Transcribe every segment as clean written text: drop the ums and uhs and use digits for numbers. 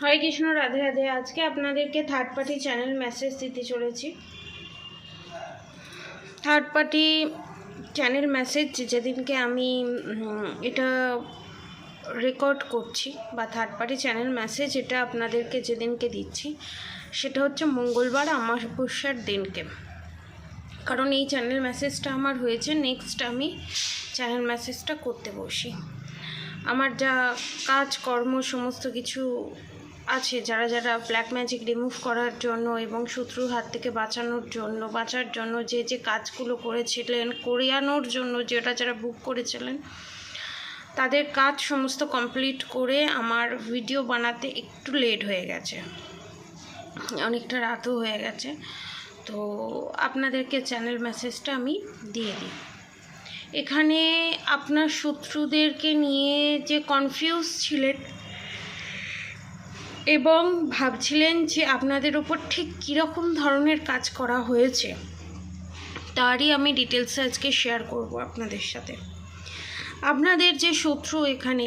হরে কৃষ্ণ, রাধে রাধে। আজকে আপনাদেরকে third party channel message দিতে চলেছি। থার্ড পার্টি চ্যানেল মেসেজ যেদিনকে আমি এটা রেকর্ড করছি, বা থার্ড পার্টি চ্যানেল মেসেজ এটা আপনাদেরকে যেদিনকে দিচ্ছি সেটা হচ্ছে মঙ্গলবার অমাবস্যার দিনকে। কারণ এই চ্যানেল মেসেজটা আমার হয়েছে নেক্সট আমি চ্যানেল মেসেজটা করতে বসি। আমার যা কাজ কর্ম সমস্ত কিছু আছে, যারা যারা ব্ল্যাক ম্যাজিক রিমুভ করার জন্য এবং শত্রুর হাত থেকে বাঁচার জন্য যে যে কাজগুলো করেছিলেন, করিয়ানোর জন্য যারা বুক করেছিলেন, তাদের কাজ সমস্ত কমপ্লিট করে আমার ভিডিও বানাতে একটু লেট হয়ে গেছে, অনেকটা রাতও হয়ে গেছে। তো আপনাদেরকে চ্যানেল মেসেজটা আমি দিয়ে দিই। এখানে আপনার শত্রুদেরকে নিয়ে যে কনফিউজ ছিলেন এবং ভাবছিলেন যে আপনাদের ওপর ঠিক কীরকম ধরনের কাজ করা হয়েছে, তারই আমি ডিটেলসে আজকে শেয়ার করব আপনাদের সাথে। আপনাদের যে শত্রু এখানে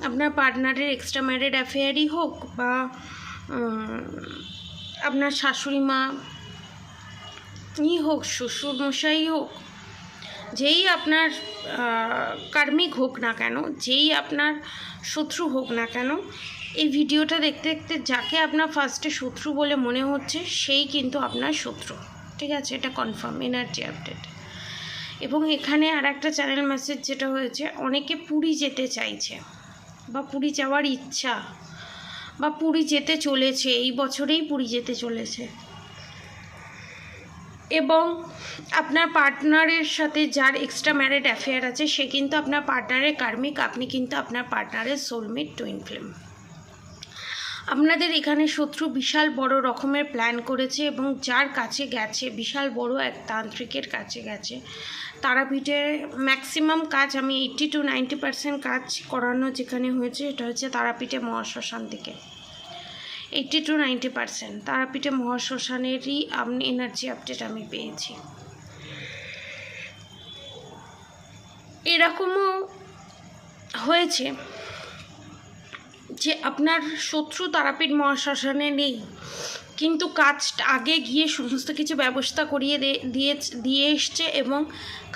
আপনার পার্টনারের এক্সট্রা ম্যারিড অ্যাফেয়ারই হোক, বা আপনার শাশুড়ি মা হোক, শ্বশুরমশাই হোক, যেই আপনার কার্মিক হোক না কেন, যেই আপনার শত্রু হোক না কেন, এই ভিডিওটা দেখতে দেখতে যাকে আপনার ফার্স্টে শত্রু বলে মনে হচ্ছে সেই কিন্তু আপনার শত্রু। ঠিক আছে, এটা কনফার্ম এনার্জি আপডেট। এবং এখানে আর একটা চ্যানেল মেসেজ যেটা হয়েছে, অনেকে পুরী যেতে চাইছে বা পুরী যাওয়ার ইচ্ছা, বা পুরী যেতে চলেছে, এই বছরেই পুরী যেতে চলেছে। এবং আপনার পার্টনারের সাথে যার এক্সট্রা ম্যারিড অ্যাফেয়ার আছে সে কিন্তু আপনার পার্টনারের কার্মিক, আপনি কিন্তু আপনার পার্টনারের সোলমেট, টুইন ফ্লেম। আপনাদের এখানে শত্রু বিশাল বড় রকমের প্ল্যান করেছে এবং যার কাছে গেছে, বিশাল বড় এক তান্ত্রিকের কাছে গেছে। তারাপীঠে ম্যাক্সিমাম কাজ, আমি 80 to 90% কাজ করানো যেখানে হয়েছে এটা হচ্ছে তারাপীঠে মহাশ্মশান থেকে। 80 to 90% তারাপীঠে মহাশ্মশানেরই আপনি এনার্জি আপডেট আমি পেয়েছি। এরকমও হয়েছে যে আপনার শত্রু তারাপীঠ মহাশ্মশানে নেই, কিন্তু কাজটা আগে গিয়ে সমস্ত কিছু ব্যবস্থা করিয়ে দিয়ে এসছে এবং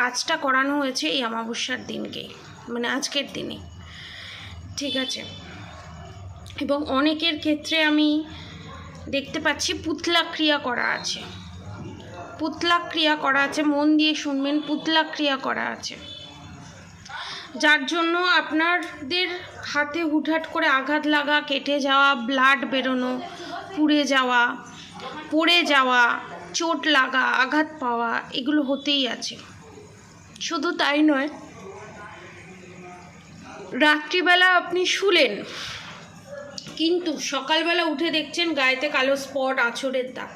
কাজটা করানো হয়েছে এই অমাবস্যার দিনকে, মানে আজকের দিনে। ঠিক আছে, এবং অনেকের ক্ষেত্রে আমি দেখতে পাচ্ছি পুতলা ক্রিয়া করা আছে, পুতলা ক্রিয়া করা আছে, মন দিয়ে শুনবেন, পুতলা ক্রিয়া করা আছে, যার জন্য আপনাদের হাতে হুটহাট করে আঘাত লাগা, কেটে যাওয়া, ব্লাড বেরোনো, পুড়ে যাওয়া, পড়ে যাওয়া, চোট লাগা, আঘাত পাওয়া, এগুলো হতেই আছে। শুধু তাই নয়, রাত্রিবেলা আপনি শুলেন কিন্তু সকালবেলা উঠে দেখছেন গায়েতে কালো স্পট, আঁচড়ের দাগ,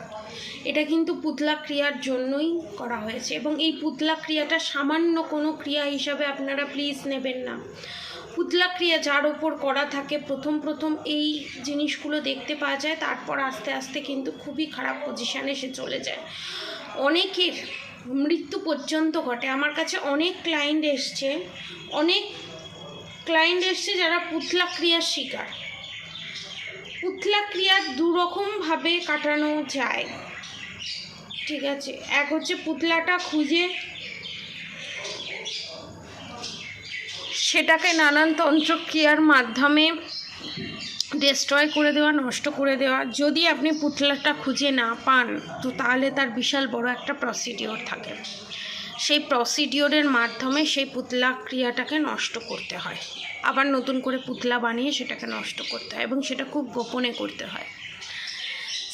এটা কিন্তু পুতলা ক্রিয়ার জন্যই করা হয়েছে। এবং এই পুতলা ক্রিয়াটা সামান্য কোনো ক্রিয়া হিসাবে আপনারা প্লিজ নেবেন না। পুতলা ক্রিয়া যার ওপর করা থাকে, প্রথম এই জিনিসগুলো দেখতে পাওয়া যায়, তারপর আস্তে আস্তে কিন্তু খুবই খারাপ পজিশানে সে চলে যায়, অনেকের মৃত্যু পর্যন্ত ঘটে। আমার কাছে অনেক ক্লায়েন্ট এসছে যারা পুতলা ক্রিয়ার শিকার। পুতলা ক্রিয়া দুরকমভাবে কাটানো যায়। ঠিক আছে, এক হচ্ছে পুতলাটা খুঁজে সেটাকে নানান তন্ত্রক্রিয়ার মাধ্যমে ডিস্ট্রয় করে দেওয়া, নষ্ট করে দেওয়া। যদি আপনি পুতলাটা খুঁজে না পান তো তাহলে তার বিশাল বড় একটা প্রসিডিওর থাকে, সেই প্রসিডিওরের মাধ্যমে সেই পুতলা ক্রিয়াটাকে নষ্ট করতে হয়, আবার নতুন করে পুতলা বানিয়ে সেটাকে নষ্ট করতে হয়, এবং সেটা খুব গোপনে করতে হয়।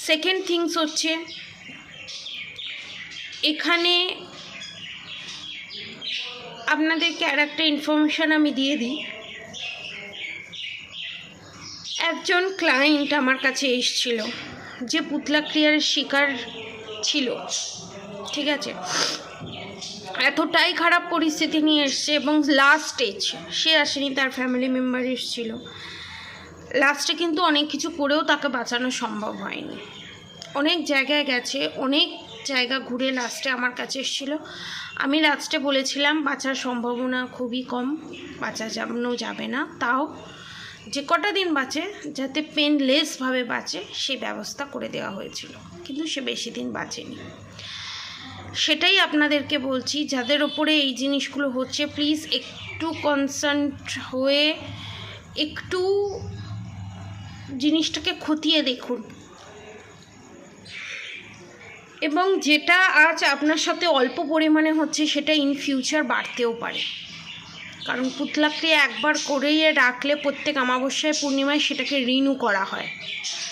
সেকেন্ড থিংস হচ্ছে, এখানে আপনাদেরকে আর একটা ইনফরমেশান আমি দিয়ে দিই। একজন ক্লায়েন্ট আমার কাছে এসেছিল যে পুতলা ক্রিয়ার শিকার ছিল। ঠিক আছে, এতটাই খারাপ পরিস্থিতি নিয়ে এসছে এবং লাস্ট স্টেজ, সে আসেনি, তার ফ্যামিলি মেম্বার এসেছিল। লাস্টে কিন্তু অনেক কিছু করেও তাকে বাঁচানো সম্ভব হয়নি, অনেক জায়গায় গেছে, অনেক জায়গা ঘুরে লাস্টে আমার কাছে এসেছিলো। আমি লাস্টে বলেছিলাম বাঁচার সম্ভাবনা খুবই কম, বাঁচানো যাবে না, তাও যে কটা দিন বাঁচে যাতে পেনলেসভাবে বাঁচে সেই ব্যবস্থা করে দেওয়া হয়েছিল, কিন্তু সে বেশি দিন বাঁচেনি। সেটাই আপনাদেরকে বলছি, যাদের ওপরে এই জিনিসগুলো হচ্ছে প্লিজ একটু কনসার্ন হয়ে একটু জিনিসটাকে খতিয়ে দেখুন। এবং যেটা আজ আপনার সাথে অল্প পরিমাণে হচ্ছে সেটা ইন ফিউচার বাড়তেও পারে, কারণ পুতলা ক্রিয়া একবার করেই রাখলে প্রত্যেক অমাবস্যায় পূর্ণিমায় সেটাকে রিনিউ করা হয়,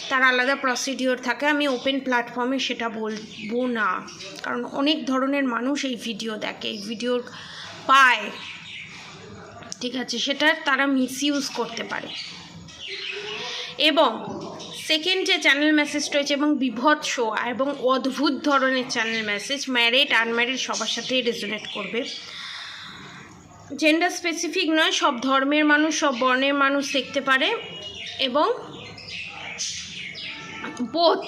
তার আলাদা প্রসিডিওর থাকে। আমি ওপেন প্ল্যাটফর্মে সেটা বলবো না, কারণ অনেক ধরনের মানুষ এই ভিডিও দেখে, এই ভিডিও পায়, ঠিক আছে, সেটা তারা মিসইউজ করতে পারে। এবং সেকেন্ড যে চ্যানেল মেসেজ রয়েছে এবং বিভৎস এবং অদ্ভুত ধরনের চ্যানেল মেসেজ, ম্যারিড আনম্যারিড সবার সাথেই রেজোনেট করবে, জেন্ডার স্পেসিফিক নয়, সব ধর্মের মানুষ সব বর্ণের মানুষ দেখতে পারে। এবং বোথ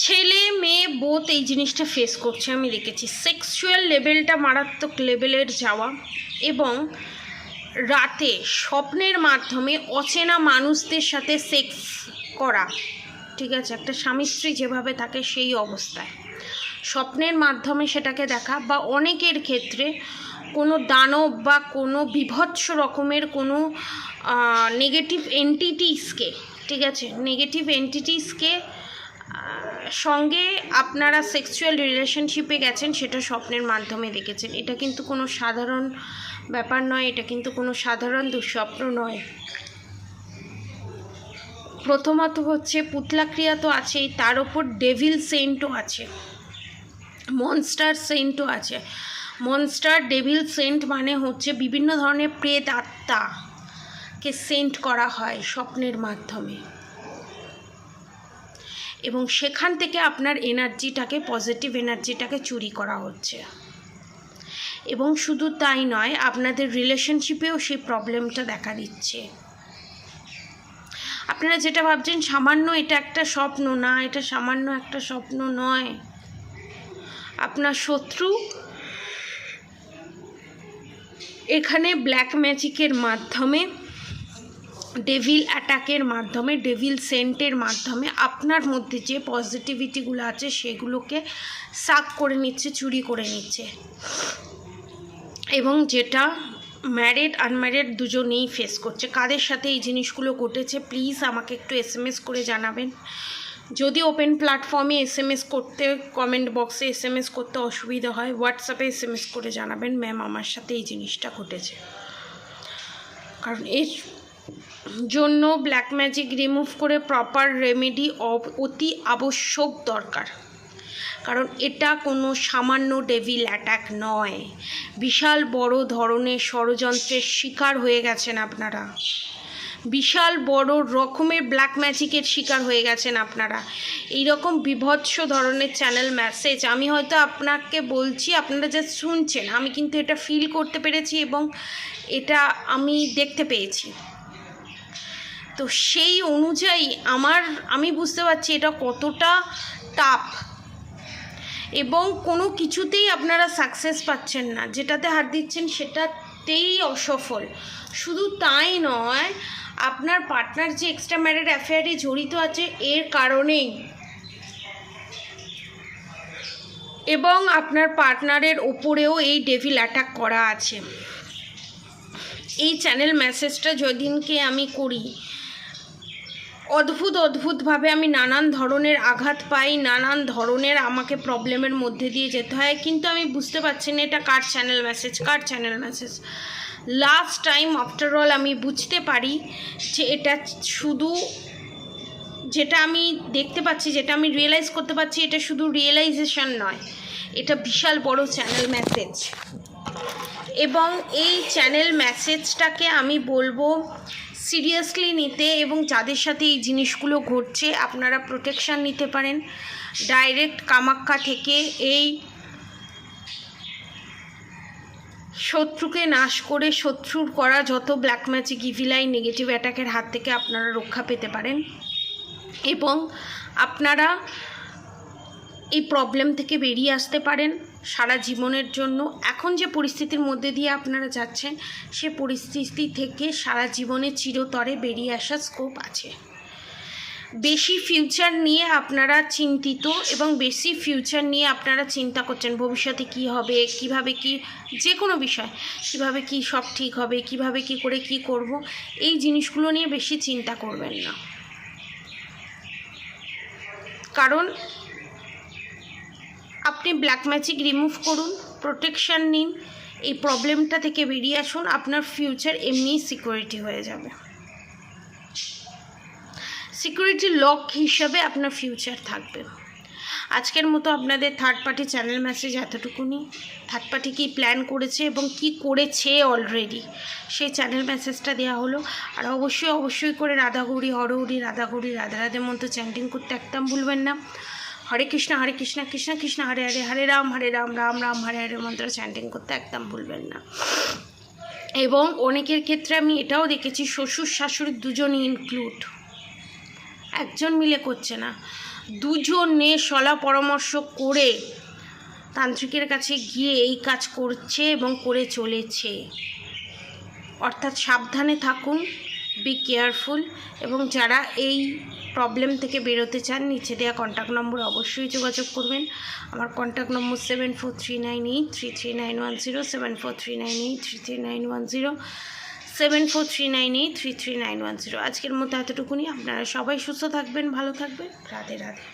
ছেলে মেয়ে বোথ এই জিনিসটা ফেস করছে, আমি দেখেছি। সেক্সুয়াল লেভেলটা মারাত্মক লেভেলের যাওয়া, এবং রাতে স্বপ্নের মাধ্যমে অচেনা মানুষদের সাথে সেক্স করা, ঠিক আছে, একটা স্বামী স্ত্রী যেভাবে থাকে সেই অবস্থায় স্বপ্নের মাধ্যমে সেটাকে দেখা, বা অনেকের ক্ষেত্রে কোনো দানব বা কোনো বিভৎস রকমের কোনো নেগেটিভ এন্টিটিসকে, ঠিক আছে, নেগেটিভ এন্টিটিসকে সঙ্গে আপনারা সেক্সুয়াল রিলেশনশিপে গেছেন, সেটা স্বপ্নের মাধ্যমে দেখেছেন। এটা কিন্তু কোনো সাধারণ ব্যাপার নয়, এটা কিন্তু কোনো সাধারণ দুঃস্বপ্ন নয়। প্রথমত হচ্ছে পুতলা ক্রিয়া তো আছেই, তার ওপর ডেভিল সেন্টও আছে, মনস্টার সেন্টও আছে। মনস্টার ডেভিল সেন্ট মানে হচ্ছে বিভিন্ন ধরনের প্রেত আত্মাকে সেন্ট করা হয় স্বপ্নের মাধ্যমে, এবং সেখান থেকে আপনার এনার্জিটাকে, পজিটিভ এনার্জিটাকে চুরি করা হচ্ছে। এবং শুধু তাই নয়, আপনাদের রিলেশনশিপেও সেই প্রবলেমটা দেখা দিচ্ছে। আপনারা যেটা ভাবছেন সামান্য এটা একটা স্বপ্ন, না, এটা সামান্য একটা স্বপ্ন নয়। আপনার শত্রু এখানে ব্ল্যাক ম্যাজিকের মাধ্যমে, ডেভিল অ্যাটাকের মাধ্যমে, ডেভিল সেন্টের মাধ্যমে আপনার মধ্যে যে পজিটিভিটিগুলো আছে সেগুলোকে সাক করে নিচ্ছে, চুরি করে নিচ্ছে। এবং যেটা ম্যারিড আনম্যারিড দুজনেই ফেস করছে। কাদের সাথে এই জিনিসগুলো ঘটেছে প্লিজ আমাকে একটু এসএমএস করে জানাবেন। যদি ওপেন প্ল্যাটফর্মে এসএমএস করতে, কমেন্ট বক্সে এসএমএস করতে অসুবিধা হয়, হোয়াটসঅ্যাপে এসএমএস করে জানাবেন ম্যাম আমার সাথে এই জিনিসটা ঘটেছে। কারণ এর জন্য ব্ল্যাক ম্যাজিক রিমুভ করে প্রপার রেমেডি অতি আবশ্যক দরকার, কারণ এটা কোনো সামান্য ডেভিল অ্যাটাক নয়, বিশাল বড় ধরনের ষড়যন্ত্রের শিকার হয়ে গেছেন আপনারা, বিশাল বড় রকমের ব্ল্যাক ম্যাজিকের শিকার হয়ে গেছেন আপনারা। এইরকম বিভৎস ধরনের চ্যানেল মেসেজ আমি হয়তো আপনাকে বলছি, আপনারা যা শুনছেন আমি কিন্তু এটা ফিল করতে পেরেছি এবং এটা আমি দেখতে পেয়েছি। তো সেই অনুযায়ী আমি বুঝতে পারছি এটা কতটা টাফ, এবং কোনো কিছুতেই আপনারা সাকসেস পাচ্ছেন না, যেটাতে হাত দিচ্ছেন সেটাতেই অসফল। শুধু তাই নয়, আপনার পার্টনার যে এক্সট্রা ম্যারিড অ্যাফেয়ারে জড়িত আছে এর কারণেই, এবং আপনার পার্টনারের ওপরেও এই ডেভিল অ্যাটাক করা আছে। এই চ্যানেল মেসেজটা যেদিনকে আমি করি অদ্ভুতভাবে আমি নানান ধরনের আঘাত পাই, নানান ধরনের আমাকে প্রবলেমের মধ্যে দিয়ে যেতে হয়, কিন্তু আমি বুঝতে পারছি না এটা কার channel message. Last time after all আমি বুঝতে পারি যে এটা শুধু, যেটা আমি দেখতে পাচ্ছি, যেটা আমি রিয়েলাইজ করতে পারছি, এটা শুধু রিয়েলাইজেশন নয়, এটা বিশাল বড় চ্যানেল মেসেজ। এবং এই চ্যানেল মেসেজটাকে আমি বলবো সিরিয়াসলি নিতে, এবং যাদের সাথে এই জিনিসগুলো ঘটছে আপনারা প্রোটেকশান নিতে পারেন ডাইরেক্ট কামাখ্যা থেকে। এই শত্রুকে নাশ করে শত্রুর করা যত ব্ল্যাক ম্যাজিক ইভিলাই নেগেটিভ অ্যাটাকের হাত থেকে আপনারা রক্ষা পেতে পারেন, এবং আপনারা এই প্রবলেম থেকে বেরিয়ে আসতে পারেন। সারা জীবনের জন্য। এখন যে পরিস্থিতির মধ্যে দিয়ে আপনারা যাচ্ছেন, সে পরিস্থিতি থেকে সারা জীবনে চিরতরে বেরিয়ে আসার স্কোপ আছে। বেশি ফিউচার নিয়ে আপনারা চিন্তিত এবং বেশি ফিউচার নিয়ে আপনারা চিন্তা করছেন, ভবিষ্যতে কি হবে, কিভাবে কি, যে কোনো বিষয় কিভাবে কি সব ঠিক হবে, কিভাবে কি করে কি করব, এই জিনিসগুলো নিয়ে বেশি চিন্তা করবেন না। কারণ আপনি ব্ল্যাক ম্যাজিক রিমুভ করুন, প্রোটেকশান নিন, এই প্রবলেমটা থেকে বেরিয়ে আসুন, আপনার ফিউচার এমনিই সিকিউরিটি হয়ে যাবে। সিকিউরিটি লক হিসাবে আপনার ফিউচার থাকবে। আজকের মতো আপনাদের থার্ড পার্টি চ্যানেল মেসেজ এতটুকুনি। থার্ড পার্টি কী প্ল্যান করেছে এবং কি করেছে অলরেডি, সেই চ্যানেল মেসেজটা দেওয়া হলো। আর অবশ্যই করে রাধাগৌরী হরগৌরী রাধাগৌরী রাধা রাধে মন্ত্র চ্যান্টিং করতে একদম ভুলবেন না। হরে কৃষ্ণ কৃষ্ণ কৃষ্ণ হরে হরে, হরে রাম রাম রাম হরে হরে মন্ত্র চ্যান্টিং করতে একদম ভুলবেন না। এবং অনেকের ক্ষেত্রে আমি এটাও দেখেছি, শ্বশুর শাশুড়ি দুজনই ইনক্লুড, একজন মিলে করছে না, দুজনে সলা পরামর্শ করে তান্ত্রিকের কাছে গিয়ে এই কাজ করছে এবং করে চলেছে। অর্থাৎ সাবধানে থাকুন, বি কেয়ারফুল। এবং যারা এই প্রবলেম থেকে বেরোতে চান, নিচে দেওয়া কন্ট্যাক্ট নম্বরে অবশ্যই যোগাযোগ করবেন। আমার কন্ট্যাক্ট নম্বর 7439833910, 7439833910, 7439833910। আজকের মতো এতটুকুনি। আপনারা সবাই সুস্থ থাকবেন, ভালো থাকবেন। রাধে রাধে।